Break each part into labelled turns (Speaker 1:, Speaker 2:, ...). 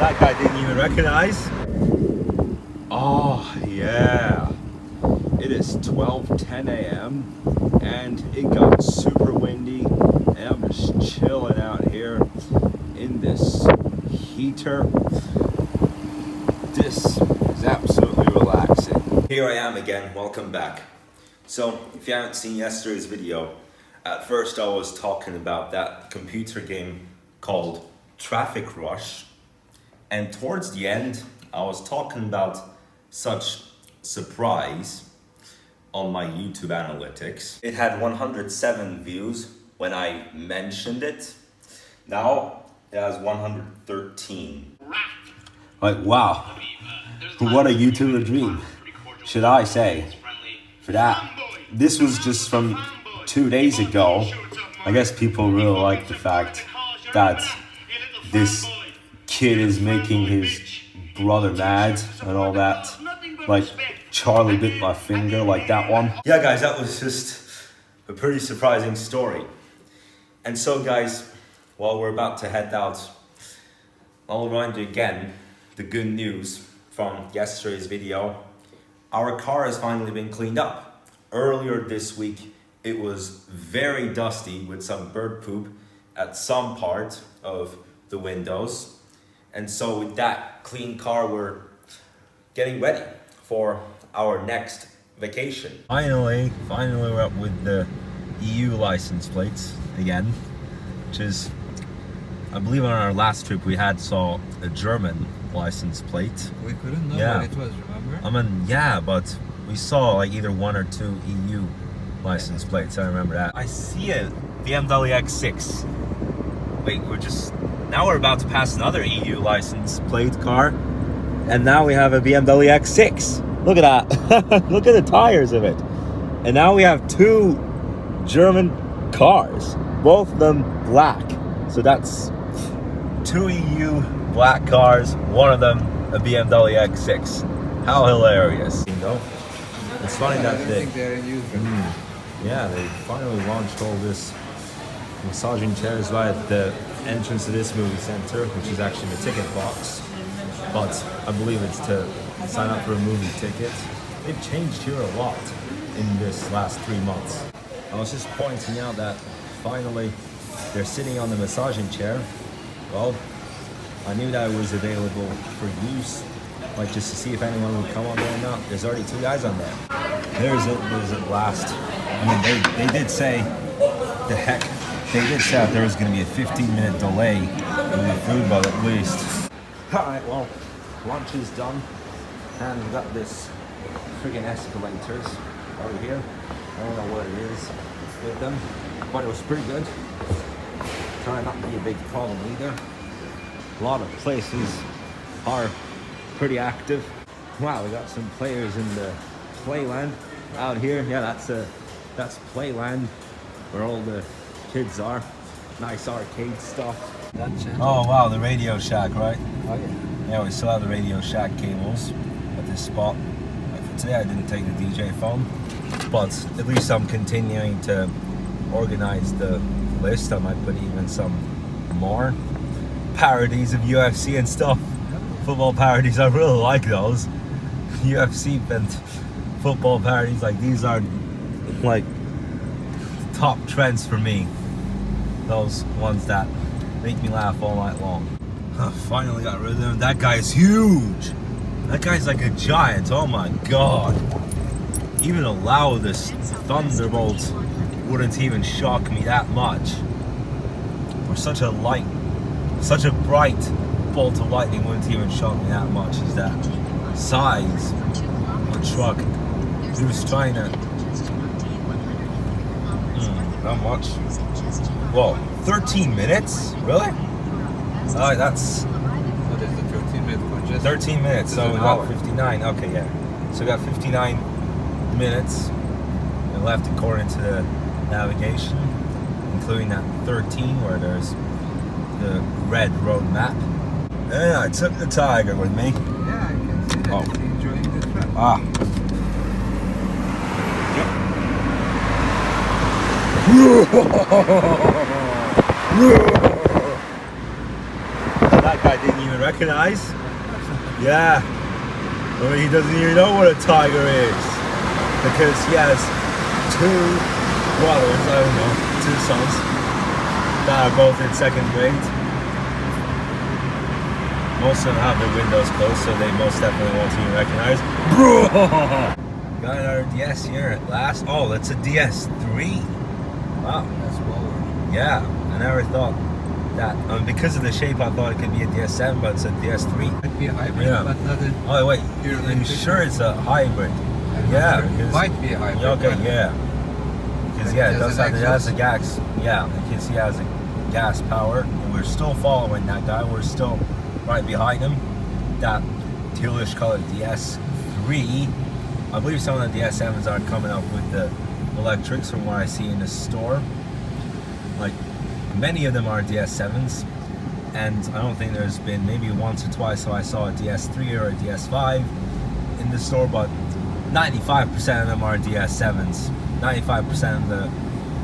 Speaker 1: That guy didn't even recognize. Oh yeah, it is 12:10 a.m. and it got super windy, and I'm just chilling out here in this heater. This is absolutely relaxing. Here I am again, welcome back. So if you haven't seen yesterday's video, at first I was talking about that computer game called Traffic Rush, and towards the end I was talking about such surprise on my YouTube analytics. It had 107 views when I mentioned it. Now it has 113. Like, wow, what a YouTuber dream, should I say. For that, this was just from 2 days ago. I guess people really like the fact that this kid is making his brother mad and all that. Like, Charlie bit my finger, like that one. Yeah guys, that was just a pretty surprising story. And so guys, while we're about to head out, I'll remind you again the good news from yesterday's video. Our car has finally been cleaned up. Earlier this week, it was very dusty with some bird poop at some part of the windows. And so with that clean car, we're getting ready for our next vacation. Finally we're up with the EU license plates again, which is, I believe on our last trip we saw a German license plate.
Speaker 2: We couldn't know what it was, remember?
Speaker 1: I mean, yeah, but we saw like either 1 or 2 EU license plates, I remember that. I see a BMW X6. Wait, now we're about to pass another EU license plate car, and now we have a BMW X6. Look at that. Look at the tires of it. And now we have 2 German cars, both of them black. So that's 2 EU black cars, one of them a BMW X6. How hilarious. You know, it's funny that they finally launched all this massaging chairs right at the entrance to this movie center, which is actually a ticket box, but I believe it's to sign up for a movie ticket. They've changed here a lot in this last 3 months. I was just pointing out that finally they're sitting on the massaging chair. Well, I knew that it was available for use, like just to see if anyone would come on there or not. There's already 2 guys on there. There's a blast. I mean, they did say, they did say that there was going to be a 15-minute delay in the food, but at least. Alright, well, lunch is done, and we got this friggin' escalators over here. I don't know what it is with them, but it was pretty good. Trying not to be a big problem either. A lot of places are pretty active. Wow, we got some players in the playland out here. Yeah, that's playland where all the kids are. Nice arcade stuff. Oh wow, the Radio Shack, right?
Speaker 2: Oh yeah.
Speaker 1: Yeah, we still have the Radio Shack cables at this spot. For today I didn't take the DJ phone, but at least I'm continuing to organize the list. I might put even some more parodies of UFC and stuff. Football parodies, I really like those. UFC and football parodies, like these are like top trends for me. Those ones that make me laugh all night long. Finally got rid of him. That guy is huge. That guy's like a giant. Oh my god. Even a loudest thunderbolt wouldn't even shock me that much. Or such a bright bolt of lightning wouldn't even shock me that much as that size of a truck. He was trying to... not much. Whoa, 13 minutes? Really? That's...
Speaker 2: What is the 13-minute congestion?
Speaker 1: 13 minutes, so we got 59. Okay, yeah. So we got 59 minutes left according to the navigation, including that 13 where there's the red road map. And I took the Tiger with me.
Speaker 2: Yeah, I can see that. He's enjoying the trip.
Speaker 1: Yep. That guy didn't even recognize. Yeah. I mean, he doesn't even know what a tiger is. Because he has two brothers, I don't know, two sons that are both in second grade. Most of them have their windows closed, so they most definitely won't even recognize. Got another DS here at last. Oh, that's a DS3. Wow.
Speaker 2: That's forward.
Speaker 1: Yeah, I never thought that. Because of the shape, I thought it could be a DS7, but it's a DS3.
Speaker 2: Might be a hybrid,
Speaker 1: Yeah.
Speaker 2: but not a...
Speaker 1: Oh wait,
Speaker 2: You're
Speaker 1: are you
Speaker 2: like-
Speaker 1: sure it's a hybrid?
Speaker 2: I'm not
Speaker 1: Yeah,
Speaker 2: sure.
Speaker 1: because-
Speaker 2: Might be a hybrid.
Speaker 1: Okay,
Speaker 2: but-
Speaker 1: yeah. Because
Speaker 2: But
Speaker 1: yeah,
Speaker 2: it
Speaker 1: it does
Speaker 2: has
Speaker 1: have
Speaker 2: an
Speaker 1: it has a
Speaker 2: exhaust.
Speaker 1: gas. Yeah, you can see it has a gas power, and we're still following that guy. We're still right behind him. That tealish colored DS3. I believe some of the DS7s are coming up with the electrics from what I see in the store. Like many of them are DS7s, and I don't think there's been maybe once or twice so I saw a DS3 or a DS5 in the store, but 95% of them are DS7s. 95% of the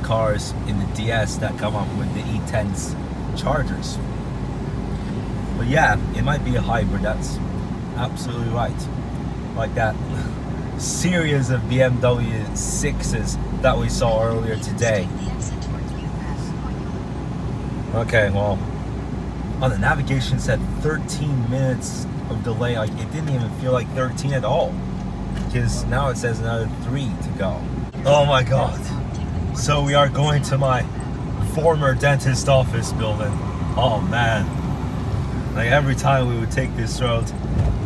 Speaker 1: cars in the DS that come up with the E10's chargers. But yeah, it might be a hybrid, that's absolutely right. Like that series of BMW 6s that we saw earlier today. Okay, well, on the navigation said 13 minutes of delay. Like it didn't even feel like 13 at all, because now it says another 3 to go. Oh my god. So we are going to my former dentist office building. Oh man. Like every time we would take this road,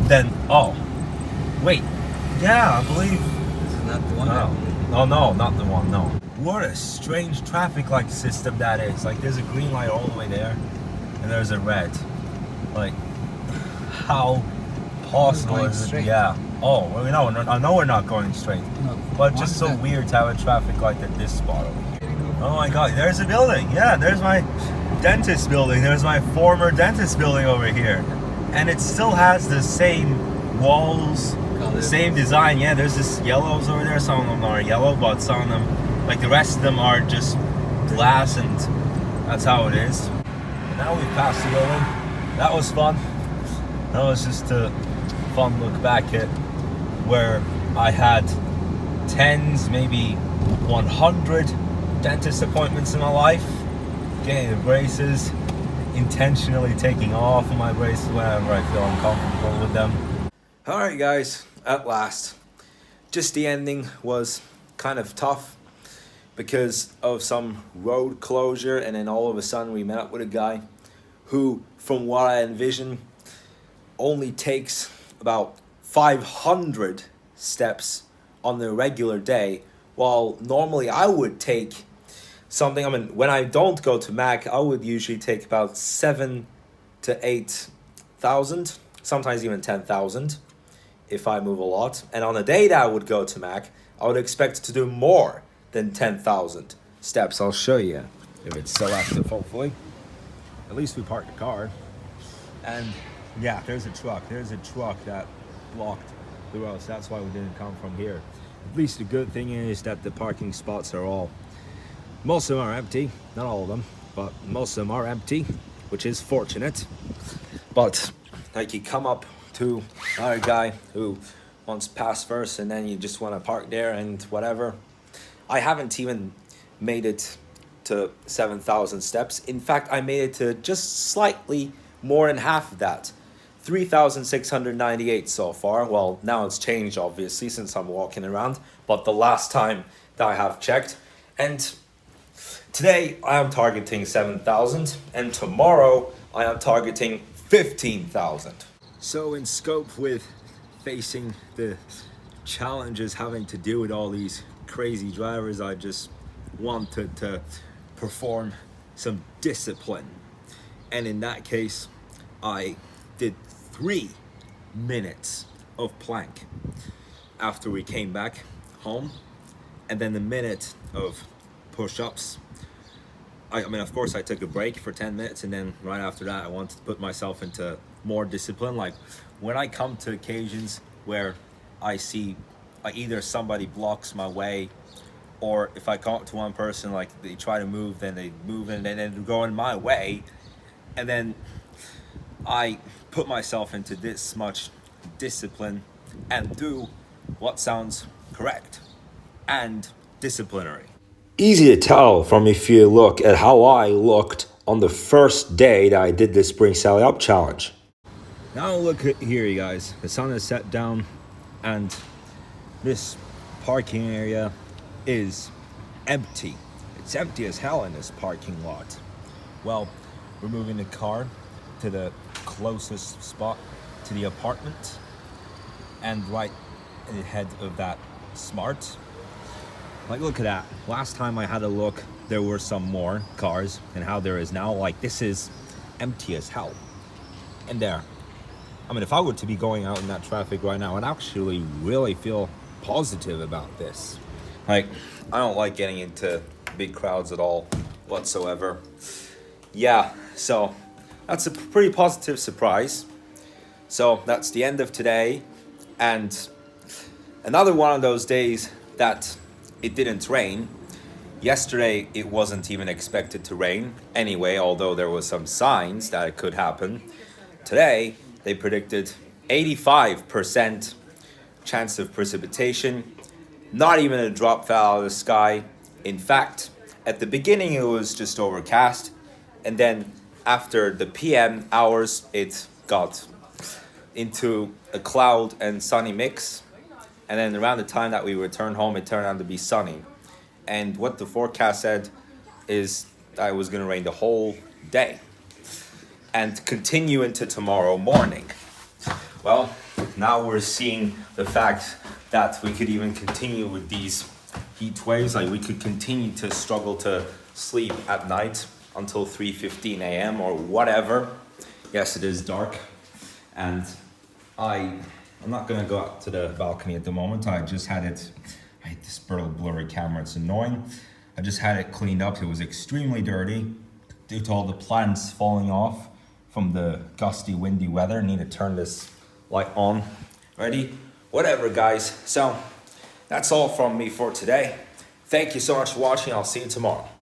Speaker 1: then, oh, wait. Yeah, I believe.
Speaker 2: This is not the one.
Speaker 1: Oh no, not the one, no. What a strange traffic light system that is. Like there's a green light all the way there, and there's a red. Like, how possible
Speaker 2: Going
Speaker 1: is it?
Speaker 2: straight.
Speaker 1: Yeah. Oh, well, no, I know we're not going straight.
Speaker 2: No,
Speaker 1: But
Speaker 2: one
Speaker 1: just so
Speaker 2: that-
Speaker 1: weird to have a traffic light at this spot over here. Oh my god, there's a building. Yeah, there's my dentist building. There's my former dentist building over here. And it still has the same walls, the same design. Yeah, there's this yellows over there. Some of them are yellow, but some of them, like the rest of them, are just glass, and that's how it is. And now we've passed the building. That was fun. That was just a fun look back at where I had tens, maybe 100 dentist appointments in my life, getting the braces, intentionally taking off my braces whenever I feel uncomfortable with them. Alright guys, at last. Just the ending was kind of tough because of some road closure, and then all of a sudden we met up with a guy who, from what I envision, only takes about 500 steps on the regular day, while normally I would take something. I mean, when I don't go to Mac, I would usually take about 7 to 8,000, sometimes even 10,000 if I move a lot. And on a day that I would go to Mac, I would expect to do more than 10,000 steps. I'll show you if it's still active, hopefully. At least we parked the car. And yeah, there's a truck. There's a truck that blocked the road, so that's why we didn't come from here. At least the good thing is that the parking spots are all, most of them are empty, not all of them, but most of them are empty, which is fortunate. But like, you come up to another guy who wants pass first, and then you just want to park there and whatever. I haven't even made it to 7,000 steps. In fact, I made it to just slightly more than half of that. 3,698 so far. Well, now it's changed obviously since I'm walking around, but the last time that I have checked. And today I am targeting 7,000, and tomorrow I am targeting 15,000. So in scope with facing the challenges having to deal with all these crazy drivers, I just wanted to perform some discipline. And in that case, I did 3 minutes of plank after we came back home, and then a minute of push-ups. I mean, of course I took a break for 10 minutes, and then right after that I wanted to put myself into more discipline. Like when I come to occasions where I see like either somebody blocks my way, or if I talk to one person, like they try to move, then they move and then they're going my way, and then I put myself into this much discipline and do what sounds correct and disciplinary. Easy to tell from if you look at how I looked on the first day that I did this Spring Sally Up challenge. Now look at here, you guys. The sun is set down and this parking area is empty. It's empty as hell in this parking lot. Well, we're moving the car to the closest spot to the apartment, and right ahead of that smart. Like, look at that. Last time I had a look, there were some more cars, and how there is now, like, this is empty as hell. And there. I mean, if I were to be going out in that traffic right now, I'd actually really feel positive about this. Like, I don't like getting into big crowds at all whatsoever. Yeah, so that's a pretty positive surprise. So that's the end of today, and another one of those days that it didn't rain. Yesterday it wasn't even expected to rain anyway, although there was some signs that it could happen. Today they predicted 85% chance of precipitation. Not even a drop fell out of the sky. In fact, at the beginning it was just overcast, and then after the PM hours it got into a cloud and sunny mix, and then around the time that we returned home it turned out to be sunny. And what the forecast said is that it was going to rain the whole day and continue into tomorrow morning. Well, now we're seeing the fact that we could even continue with these heat waves. Like, we could continue to struggle to sleep at night until 3:15 a.m. or whatever. Yes, it is dark, and I'm not gonna go out to the balcony at the moment. I hate this blurry camera, it's annoying. I just had it cleaned up. It was extremely dirty due to all the plants falling off from the gusty, windy weather. Need to turn this light on. Ready? Whatever, guys. So that's all from me for today. Thank you so much for watching. I'll see you tomorrow.